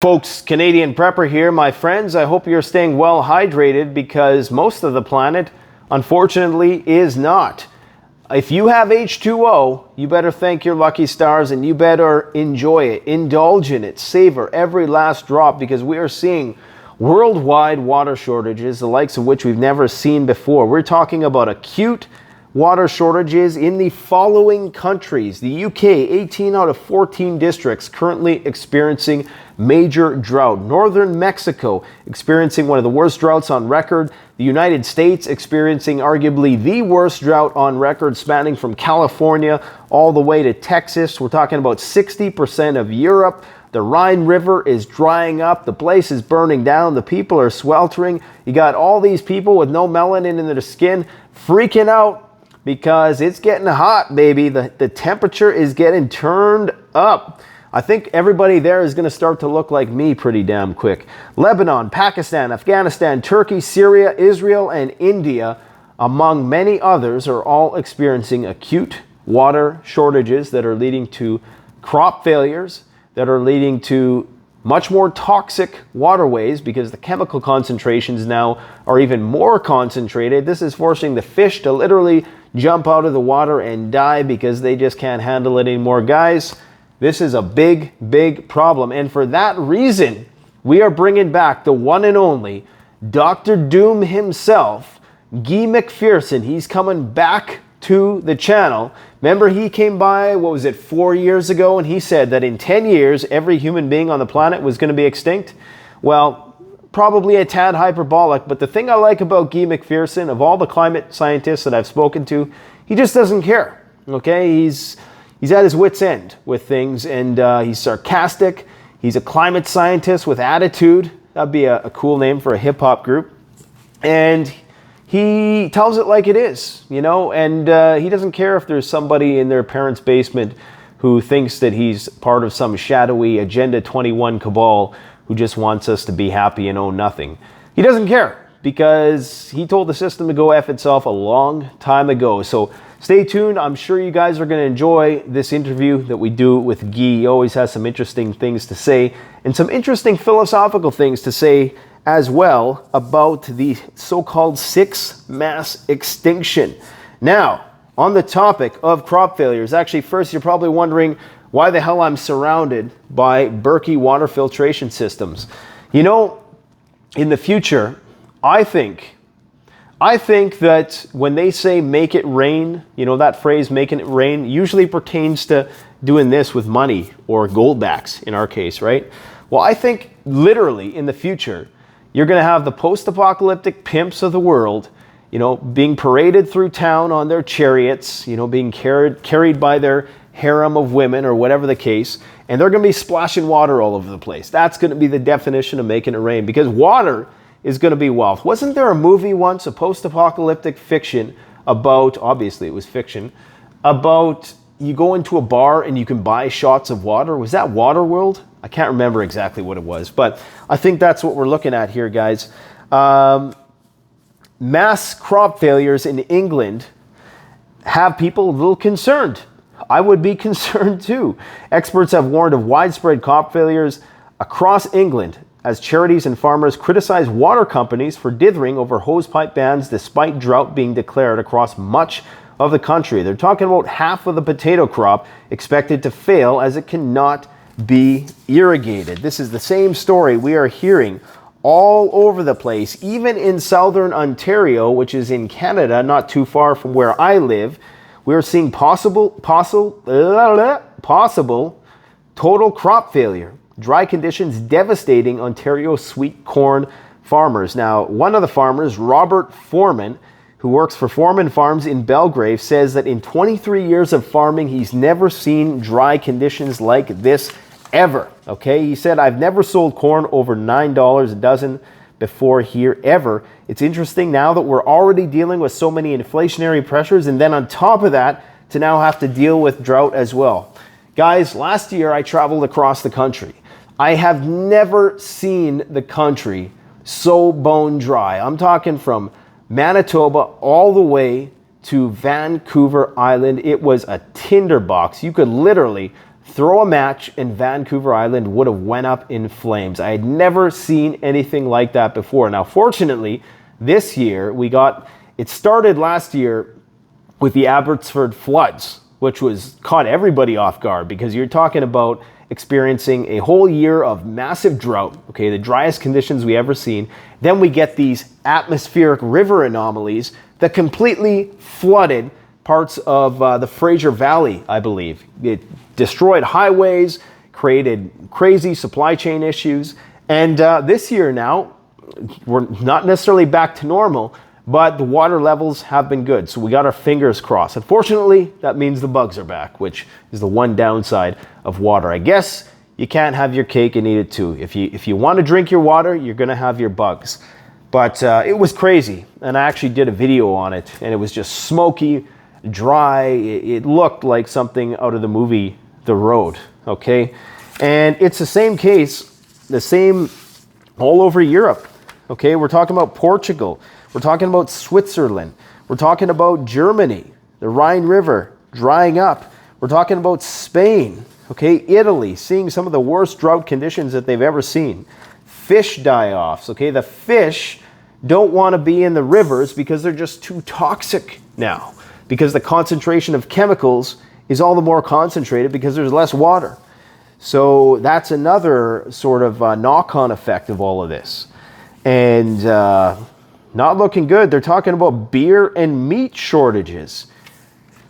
Folks, Canadian Prepper here, my friends. I hope you're staying well hydrated because most of the planet, unfortunately, is not. If you have H2O, you better thank your lucky stars and you better enjoy it, indulge in it, savor every last drop because we are seeing worldwide water shortages, the likes of which we've never seen before. We're talking about acute water shortages in the following countries. The UK, 18 out of 14 districts currently experiencing major drought. Northern Mexico experiencing one of the worst droughts on record. The United States experiencing arguably the worst drought on record, spanning from California all the way to Texas. We're talking about 60% of Europe. The Rhine River is drying up. The place is burning down. The people are sweltering. You got all these people with no melanin in their skin freaking out because it's getting hot, baby. The temperature is getting turned up. I think everybody there is going to start to look like me pretty damn quick. Lebanon, Pakistan, Afghanistan, Turkey, Syria, Israel, and India, among many others, are all experiencing acute water shortages that are leading to crop failures, that are leading to much more toxic waterways because the chemical concentrations now are even more concentrated. This is forcing the fish to literally jump out of the water and die because they just can't handle it anymore. Guys, this is a big, big problem. And for that reason, we are bringing back the one and only Dr. Doom himself, Guy McPherson. He's coming back to the channel. Remember, he came by, 4 years ago, and he said that in 10 years, every human being on the planet was going to be extinct? Well, probably a tad hyperbolic, but the thing I like about Guy McPherson, of all the climate scientists that I've spoken to, he just doesn't care, okay? He's at his wit's end with things, and he's sarcastic. He's a climate scientist with attitude. That'd be a cool name for a hip-hop group. And he tells it like it is, you know, and he doesn't care if there's somebody in their parents' basement who thinks that he's part of some shadowy Agenda 21 cabal who just wants us to be happy and own nothing. He doesn't care because he told the system to go F itself a long time ago. So stay tuned. I'm sure you guys are going to enjoy this interview that we do with Guy. He always has some interesting things to say and some interesting philosophical things to say as well about the so-called sixth mass extinction. Now, on the topic of crop failures, actually first you're probably wondering why the hell I'm surrounded by Berkey water filtration systems. You know, in the future, I think that when they say make it rain, you know, that phrase making it rain usually pertains to doing this with money or gold backs in our case, right? Well, I think literally in the future, you're going to have the post-apocalyptic pimps of the world, you know, being paraded through town on their chariots, you know, being carried by their harem of women or whatever the case, and they're going to be splashing water all over the place. That's going to be the definition of making it rain because water is going to be wealth. Wasn't there a movie once, a post-apocalyptic fiction about, obviously it was fiction, about you go into a bar and you can buy shots of water? Was that Waterworld? I can't remember exactly what it was, but I think that's what we're looking at here, guys. Mass crop failures in England have people a little concerned. I would be concerned too. Experts have warned of widespread crop failures across England as charities and farmers criticize water companies for dithering over hosepipe bans despite drought being declared across much of the country. They're talking about half of the potato crop expected to fail as it cannot be irrigated. This is the same story we are hearing all over the place, even in southern Ontario, which is in Canada, not too far from where I live. We are seeing possible total crop failure. Dry conditions devastating Ontario sweet corn farmers. Now, one of the farmers, Robert Foreman, who works for Foreman Farms in Belgrave, says that in 23 years of farming, he's never seen dry conditions like this ever. Okay, he said, I've never sold corn over $9 a dozen before here ever. It's interesting now that we're already dealing with so many inflationary pressures, and then on top of that, to now have to deal with drought as well. Guys, last year I traveled across the country. I have never seen the country so bone dry. I'm talking from Manitoba all the way to Vancouver Island. It was a tinderbox. You could literally throw a match and Vancouver Island would have went up in flames. I had never seen anything like that before. Now, fortunately, this year it started last year with the Abbotsford floods, which caught everybody off guard, because you're talking about experiencing a whole year of massive drought, okay, the driest conditions we ever seen. Then we get these atmospheric river anomalies that completely flooded parts of the Fraser Valley, I believe. It destroyed highways, created crazy supply chain issues. And this year now, we're not necessarily back to normal, but the water levels have been good. So we got our fingers crossed. Unfortunately, that means the bugs are back, which is the one downside of water. I guess you can't have your cake and eat it too. If you want to drink your water, you're going to have your bugs. But it was crazy. And I actually did a video on it, and it was just smoky, dry. It looked like something out of the movie The Road, okay? And it's the same case, the same all over Europe, okay? We're talking about Portugal. We're talking about Switzerland. We're talking about Germany, the Rhine River drying up. We're talking about Spain, okay? Italy, seeing some of the worst drought conditions that they've ever seen. Fish die-offs, okay? The fish don't want to be in the rivers because they're just too toxic now, because the concentration of chemicals is all the more concentrated because there's less water. So that's another sort of knock-on effect of all of this. And not looking good. They're talking about beer and meat shortages.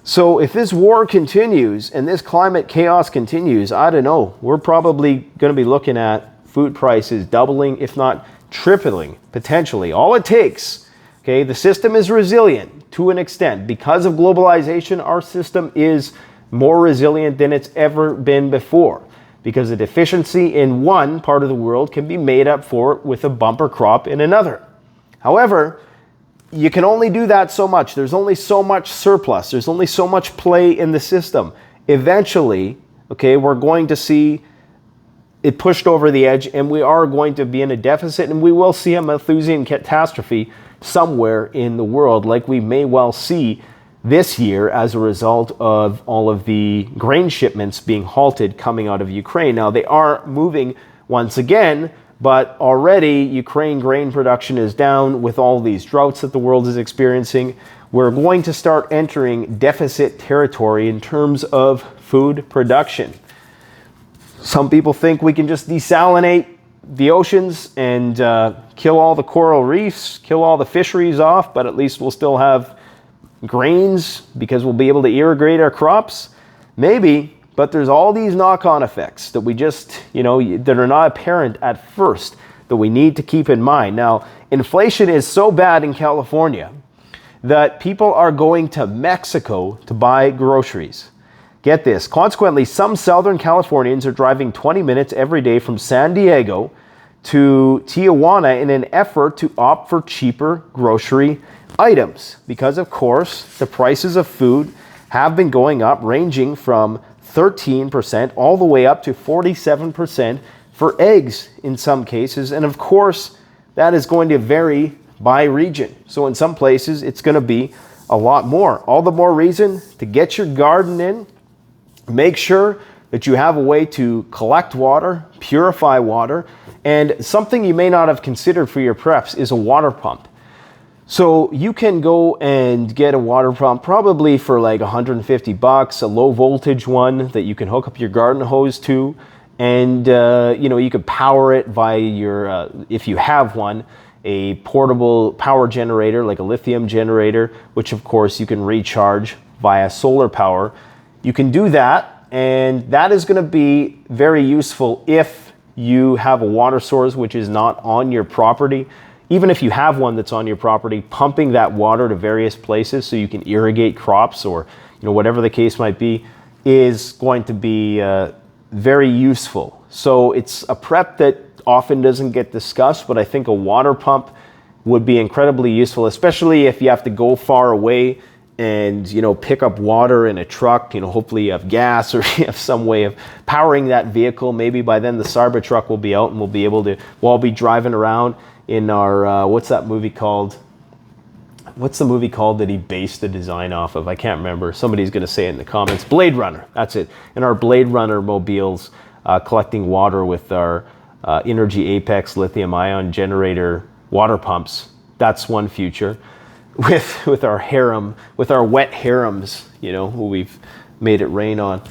So if this war continues and this climate chaos continues, I don't know. We're probably going to be looking at food prices doubling, if not tripling, potentially. All it takes, okay, the system is resilient to an extent. Because of globalization, our system is more resilient than it's ever been before, because a deficiency in one part of the world can be made up for with a bumper crop in another. However, you can only do that so much. There's only so much surplus. There's only so much play in the system. Eventually, okay, we're going to see it pushed over the edge, and we are going to be in a deficit, and we will see a Malthusian catastrophe somewhere in the world, like we may well see this year as a result of all of the grain shipments being halted coming out of Ukraine. Now, they are moving once again, but already Ukraine grain production is down with all these droughts that the world is experiencing. We're going to start entering deficit territory in terms of food production. Some people think we can just desalinate the oceans and kill all the coral reefs, kill all the fisheries off, but at least we'll still have grains because we'll be able to irrigate our crops. Maybe. But there's all these knock-on effects that we just, that are not apparent at first, that we need to keep in mind. Now, inflation is so bad in California that people are going to Mexico to buy groceries. Get this. Consequently, some Southern Californians are driving 20 minutes every day from San Diego to Tijuana in an effort to opt for cheaper grocery items. Because, of course, the prices of food have been going up, ranging from 13% all the way up to 47% for eggs in some cases. And of course, that is going to vary by region. So in some places, it's going to be a lot more. All the more reason to get your garden in. Make sure that you have a way to collect water, purify water. And something you may not have considered for your preps is a water pump. So you can go and get a water pump probably for like $150, a low voltage one that you can hook up your garden hose to. And, you could power it via your, if you have one, a portable power generator, like a lithium generator, which of course you can recharge via solar power. You can do that, and that is going to be very useful if you have a water source which is not on your property. Even if you have one that's on your property, pumping that water to various places so you can irrigate crops or whatever the case might be is going to be very useful. So it's a prep that often doesn't get discussed, but I think a water pump would be incredibly useful, especially if you have to go far away and pick up water in a truck. Hopefully you have gas or you have some way of powering that vehicle. Maybe by then the Cybertruck will be out and we'll all be driving around in our, what's that movie called? what's the movie called that he based the design off of? I can't remember. Somebody's going to say it in the comments. Blade Runner. That's it. In our Blade Runner mobiles, collecting water with our Energy Apex lithium-ion generator water pumps. That's one future. With our harem, with our wet harems, you know, who we've made it rain on.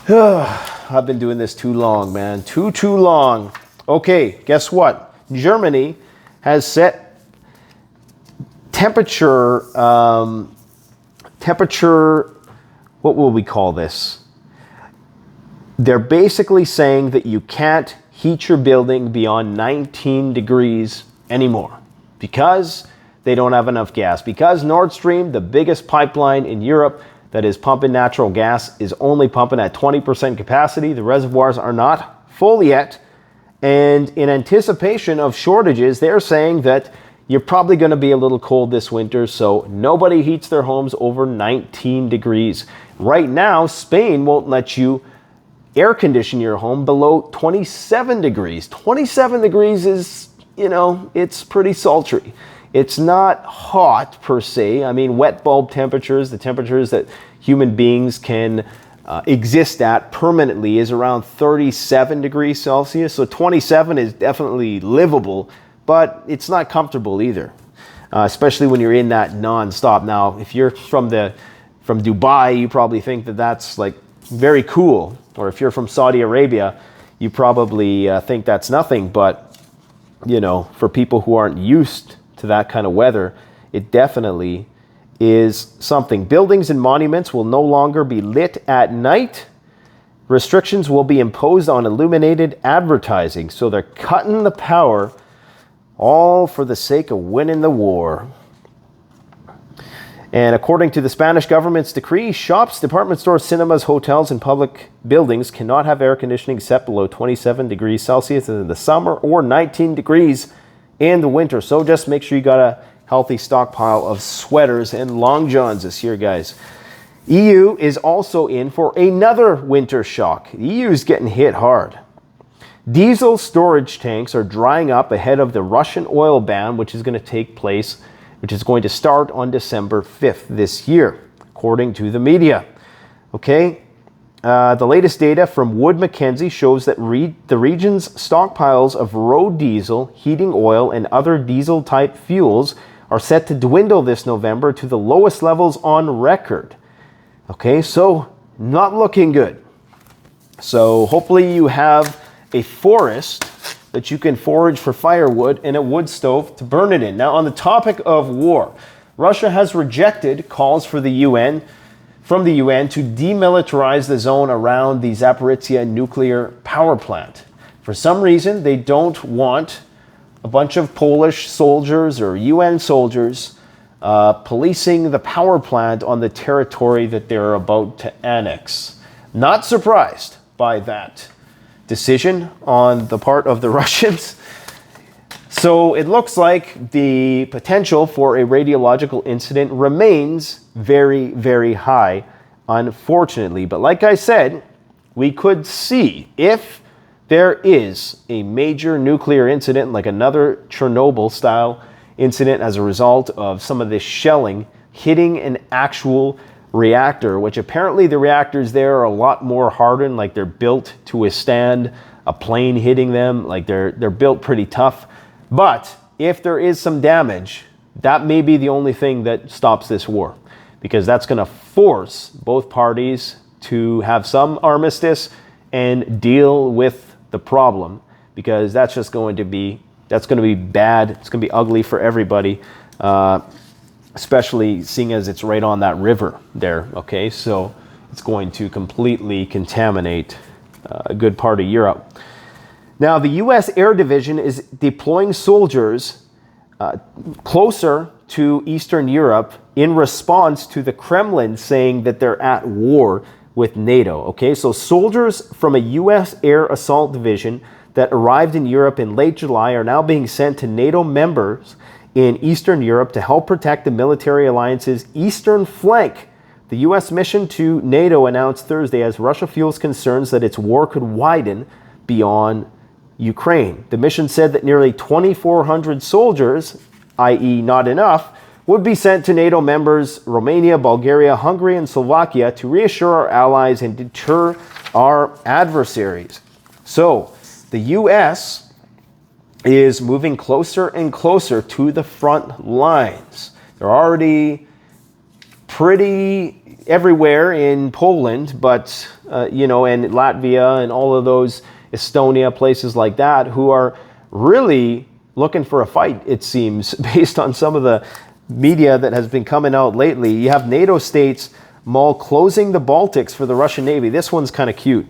I've been doing this too long, man. Too long. Okay, guess what? Germany has set temperature, what will we call this? They're basically saying that you can't heat your building beyond 19 degrees anymore because they don't have enough gas. Because Nord Stream, the biggest pipeline in Europe that is pumping natural gas, is only pumping at 20% capacity. The reservoirs are not full yet. And in anticipation of shortages, they're saying that you're probably going to be a little cold this winter, so nobody heats their homes over 19 degrees. Right now, Spain won't let you air condition your home below 27 degrees. 27 degrees is, you know, it's pretty sultry. It's not hot per se. I mean, wet bulb temperatures, the temperatures that human beings can exist at permanently, is around 37 degrees Celsius. So 27 is definitely livable, but it's not comfortable either, especially when you're in that non-stop. Now, if you're from Dubai, you probably think that that's like very cool. Or if you're from Saudi Arabia, you probably think that's nothing. But, you know, for people who aren't used to that kind of weather, it definitely is something. Buildings and monuments will no longer be lit at night. Restrictions will be imposed on illuminated advertising. So they're cutting the power, all for the sake of winning the war. And according to the Spanish government's decree, shops, department stores, cinemas, hotels, and public buildings cannot have air conditioning set below 27 degrees Celsius in the summer or 19 degrees in the winter. So just make sure you got a healthy stockpile of sweaters and long johns this year, guys. EU is also in for another winter shock. The EU is getting hit hard. Diesel storage tanks are drying up ahead of the Russian oil ban, which is going to start on December 5th this year, according to the media. Okay. The latest data from Wood Mackenzie shows that the region's stockpiles of road diesel, heating oil, and other diesel-type fuels are set to dwindle this November to the lowest levels on record. Okay, so not looking good. So hopefully you have a forest that you can forage for firewood and a wood stove to burn it in. Now, on the topic of war, Russia has rejected calls from the UN to demilitarize the zone around the Zaporizhzhia nuclear power plant. For some reason, they don't want a bunch of Polish soldiers or UN soldiers policing the power plant on the territory that they're about to annex. Not surprised by that decision on the part of the Russians. So it looks like the potential for a radiological incident remains very, very high, unfortunately. But like I said, we could see if there is a major nuclear incident, like another Chernobyl-style incident as a result of some of this shelling hitting an actual reactor, which apparently the reactors there are a lot more hardened, like they're built to withstand a plane hitting them, like they're built pretty tough. But if there is some damage, that may be the only thing that stops this war, because that's going to force both parties to have some armistice and deal with the problem, because that's going to be bad. It's going to be ugly for everybody, especially seeing as it's right on that river there. Okay, so it's going to completely contaminate a good part of Europe. Now, the U.S. Air Division is deploying soldiers closer to Eastern Europe in response to the Kremlin saying that they're at war with NATO. Okay, so soldiers from a U.S. Air Assault Division that arrived in Europe in late July are now being sent to NATO members in Eastern Europe to help protect the military alliance's eastern flank. The U.S. mission to NATO announced Thursday as Russia fuels concerns that its war could widen beyond Ukraine. The mission said that nearly 2,400 soldiers, i.e. not enough, would be sent to NATO members Romania, Bulgaria, Hungary, and Slovakia to reassure our allies and deter our adversaries. So the U.S. is moving closer and closer to the front lines. They're already pretty everywhere in Poland, but, and Latvia and all of those, Estonia, places like that, who are really looking for a fight, it seems, based on some of the media that has been coming out lately. You have NATO states closing the Baltics for the Russian Navy. This one's kind of cute.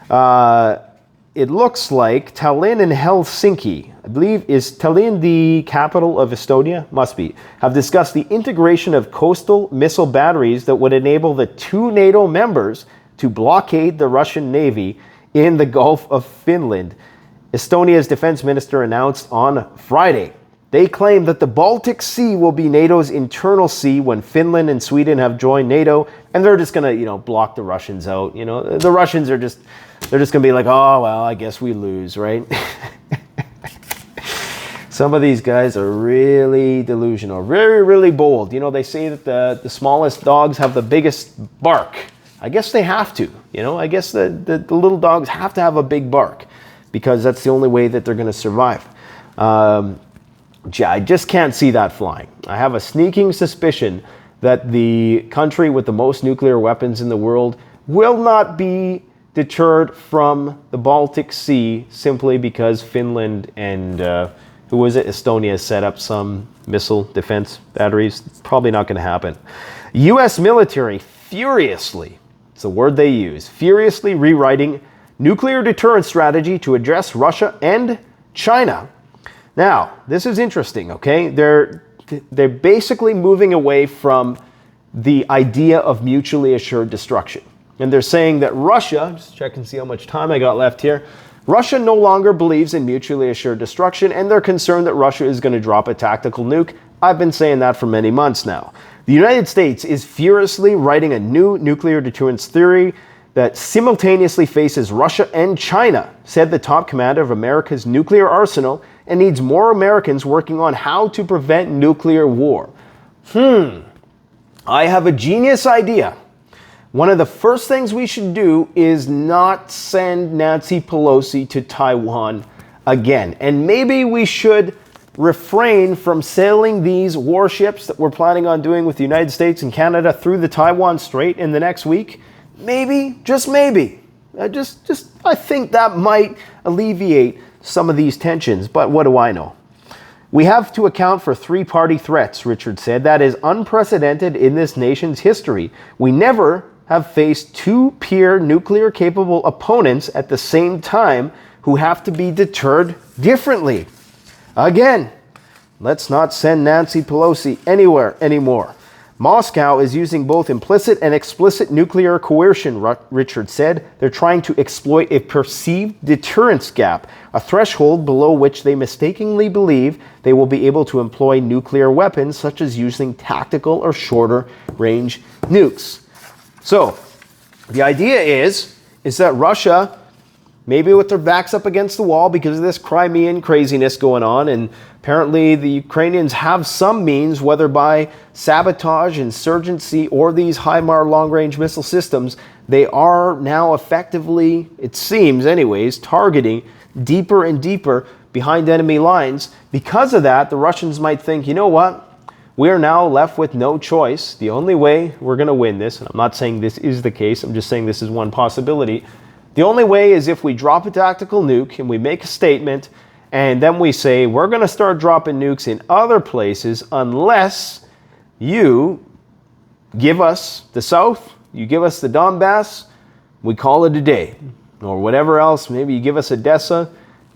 It looks like Tallinn and Helsinki, I believe, is Tallinn the capital of Estonia? Must be, have discussed the integration of coastal missile batteries that would enable the two NATO members to blockade the Russian Navy in the Gulf of Finland. Estonia's defense minister announced on Friday. They claim that the Baltic Sea will be NATO's internal sea when Finland and Sweden have joined NATO, and they're just going to, block the Russians out. The Russians are they're just going to be like, oh, well, I guess we lose, right? Some of these guys are really delusional, very, really bold. They say that the smallest dogs have the biggest bark. I guess they have to. I guess the little dogs have to have a big bark because that's the only way that they're going to survive. I just can't see that flying. I have a sneaking suspicion that the country with the most nuclear weapons in the world will not be deterred from the Baltic Sea simply because Finland and, Estonia set up some missile defense batteries. It's probably not going to happen. U.S. military furiously, it's the word they use, furiously rewriting nuclear deterrence strategy to address Russia and China. Now, this is interesting, okay? They're basically moving away from the idea of mutually assured destruction. And they're saying that Russia, just check and see how much time I got left here, Russia no longer believes in mutually assured destruction, and they're concerned that Russia is going to drop a tactical nuke. I've been saying that for many months now. The United States is furiously writing a new nuclear deterrence theory that simultaneously faces Russia and China, said the top commander of America's nuclear arsenal, and needs more Americans working on how to prevent nuclear war. I have a genius idea. One of the first things we should do is not send Nancy Pelosi to Taiwan again. And maybe we should refrain from sailing these warships that we're planning on doing with the United States and Canada through the Taiwan Strait in the next week. Maybe, just maybe. I think that might alleviate some of these tensions, but what do I know? We have to account for three-party threats, Richard said. That is unprecedented in this nation's history. We never have faced two peer nuclear-capable opponents at the same time who have to be deterred differently. Again, let's not send Nancy Pelosi anywhere anymore. Moscow is using both implicit and explicit nuclear coercion, Richard said. They're trying to exploit a perceived deterrence gap, a threshold below which they mistakenly believe they will be able to employ nuclear weapons, such as using tactical or shorter range nukes. So, the idea is that Russia, maybe with their backs up against the wall because of this Crimean craziness going on, and apparently the Ukrainians have some means, whether by sabotage, insurgency, or these HIMARS long-range missile systems, they are now effectively, it seems anyways, targeting deeper and deeper behind enemy lines. Because of that, the Russians might think, you know what? We're now left with no choice. The only way we're going to win this, and I'm not saying this is the case, I'm just saying this is one possibility. The only way is if we drop a tactical nuke and we make a statement, and then we say we're going to start dropping nukes in other places unless you give us the South, you give us the Donbass, we call it a day. Or whatever else, maybe you give us Odessa,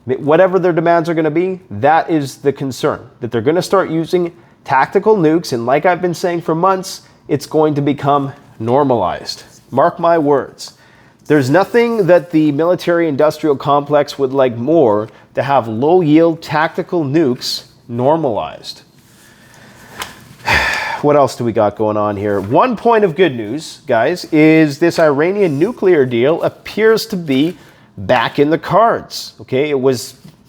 whatever their demands are going to be, that is the concern. That they're going to start using tactical nukes, and like I've been saying for months, it's going to become normalized. Mark my words. There's nothing that the military-industrial complex would like more to have low-yield tactical nukes normalized. What else do we got going on here? One point of good news, guys, is this Iranian nuclear deal appears to be back in the cards. Okay,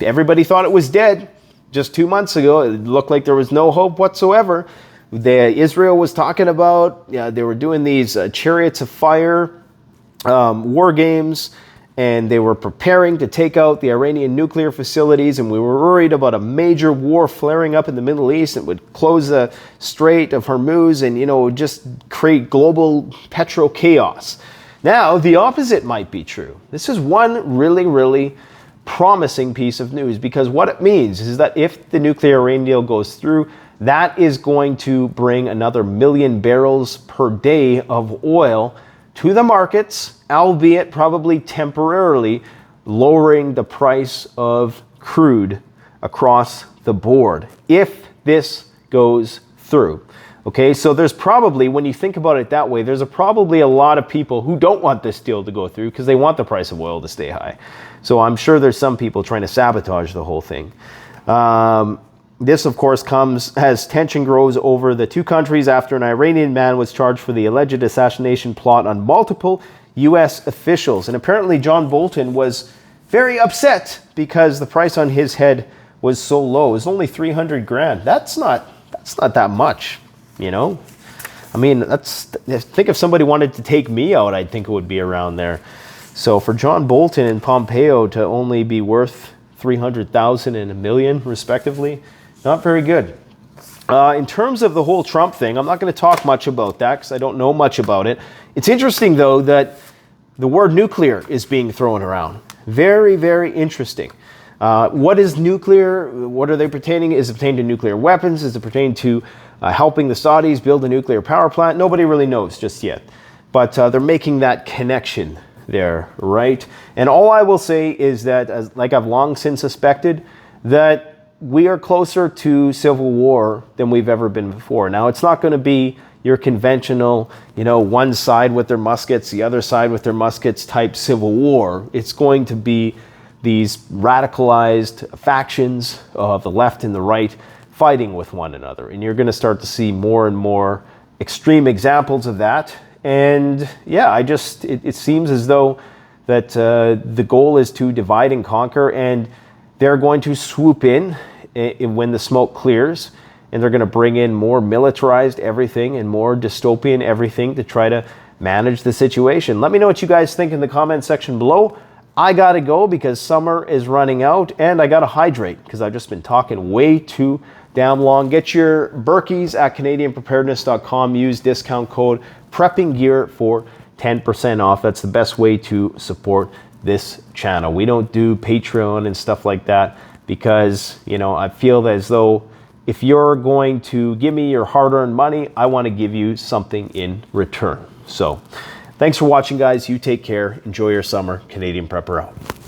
everybody thought it was dead just 2 months ago. It looked like there was no hope whatsoever. Israel was talking about, they were doing these chariots of fire war games, and they were preparing to take out the Iranian nuclear facilities, and we were worried about a major war flaring up in the Middle East. It would close the Strait of Hormuz and, just create global petro chaos. Now, the opposite might be true. This is one really, really promising piece of news, because what it means is that if the nuclear Iran deal goes through, that is going to bring another 1 million barrels per day of oil to the markets, albeit probably temporarily lowering the price of crude across the board if this goes through. Okay, so there's probably, when you think about it that way, there's probably a lot of people who don't want this deal to go through because they want the price of oil to stay high. So I'm sure there's some people trying to sabotage the whole thing. This, of course, comes as tension grows over the two countries after an Iranian man was charged for the alleged assassination plot on multiple U.S. officials. And apparently John Bolton was very upset because the price on his head was so low. It was only 300 grand. That's not that much, I mean, think if somebody wanted to take me out, I'd think it would be around there. So for John Bolton and Pompeo to only be worth 300,000 and $1 million, respectively, not very good. In terms of the whole Trump thing, I'm not going to talk much about that because I don't know much about it. It's interesting, though, that the word nuclear is being thrown around. Very, very interesting. What is nuclear? What are they pertaining? Is it pertaining to nuclear weapons? Is it pertaining to helping the Saudis build a nuclear power plant? Nobody really knows just yet. But they're making that connection there, right? And all I will say is that, like I've long since suspected, that we are closer to civil war than we've ever been before. Now, it's not going to be your conventional, one side with their muskets, the other side with their muskets type civil war. It's going to be these radicalized factions of the left and the right fighting with one another. And you're going to start to see more and more extreme examples of that. And yeah, it seems as though that the goal is to divide and conquer, and they're going to swoop in when the smoke clears, and they're going to bring in more militarized everything and more dystopian everything to try to manage the situation. Let me know what you guys think in the comment section below. I gotta go because summer is running out, and I gotta hydrate because I've just been talking way too damn long. Get your Berkeys at CanadianPreparedness.com. Use discount code PreppingGear for 10% off. That's the best way to support this channel. We don't do Patreon and stuff like that because, I feel as though if you're going to give me your hard-earned money, I want to give you something in return. So thanks for watching, guys. You take care. Enjoy your summer. Canadian Prepper out.